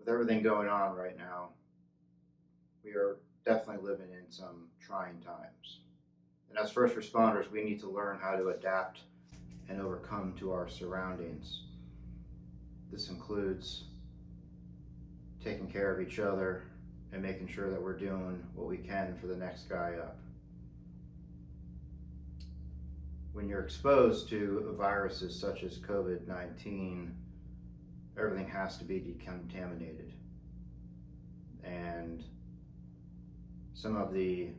With everything going on right now, we are definitely living in some trying times. And as first responders, we need to learn how to adapt and overcome to our surroundings. This includes taking care of each other and making sure that we're doing what we can for the next guy up. When you're exposed to viruses such as COVID-19, everything has to be decontaminated. And some of the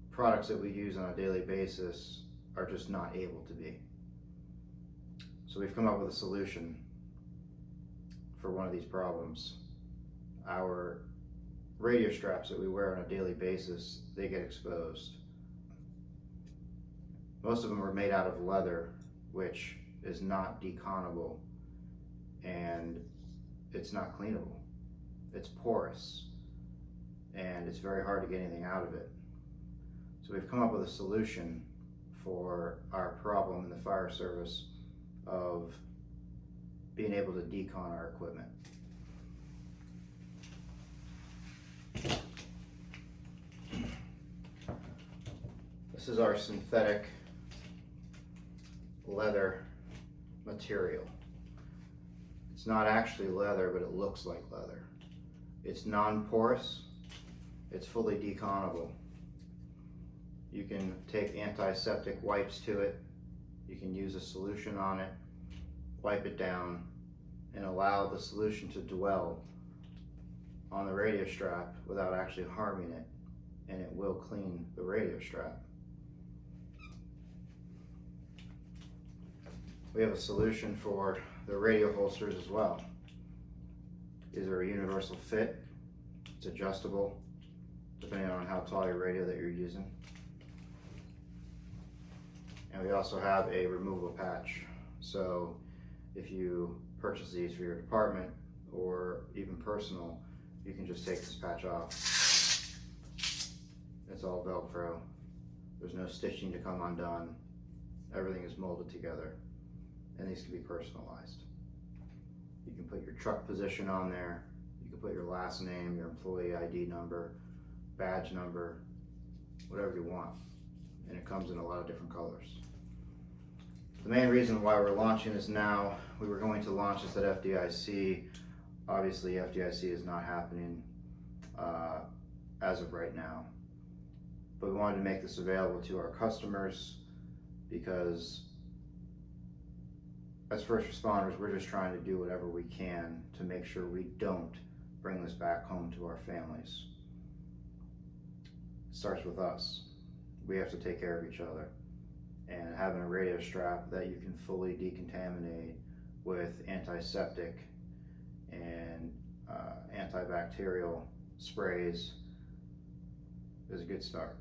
products that we use on a daily basis are just not able to be. So we've come up with a solution for one of these problems. Our radio straps that we wear on a daily basis, they get exposed. Most of them are made out of leather, which is not deconable, and it's not cleanable. It's porous, and it's very hard to get anything out of it. So we've come up with a solution for our problem in the fire service of being able to decon our equipment. This is our synthetic leather material. It's not actually leather, but it looks like leather. It's non-porous, it's fully deconable. You can take anti-septic wipes to it, you can use a solution on it, wipe it down, and allow the solution to dwell on the radio strap without actually harming it, and it will clean the radio strap. We have a solution for the radio holsters as well. These are a universal fit. It's adjustable depending on how tall your radio that you're using. And we also have a removable patch. So if you purchase these for your department or even personal, you can just take this patch off. It's all Velcro. There's no stitching to come undone. Everything is molded together. And these can be personalized. You can put your truck position on there. You can put your last name, your employee ID number, badge number, whatever you want. And it comes in a lot of different colors. The main reason why we're launching this now, we were going to launch this at FDIC. Obviously, FDIC is not happening as of right now. But we wanted to make this available to our customers because as first responders, we're just trying to do whatever we can to make sure we don't bring this back home to our families. It starts with us. We have to take care of each other. And having a radio strap that you can fully decontaminate with antiseptic and antibacterial sprays is a good start.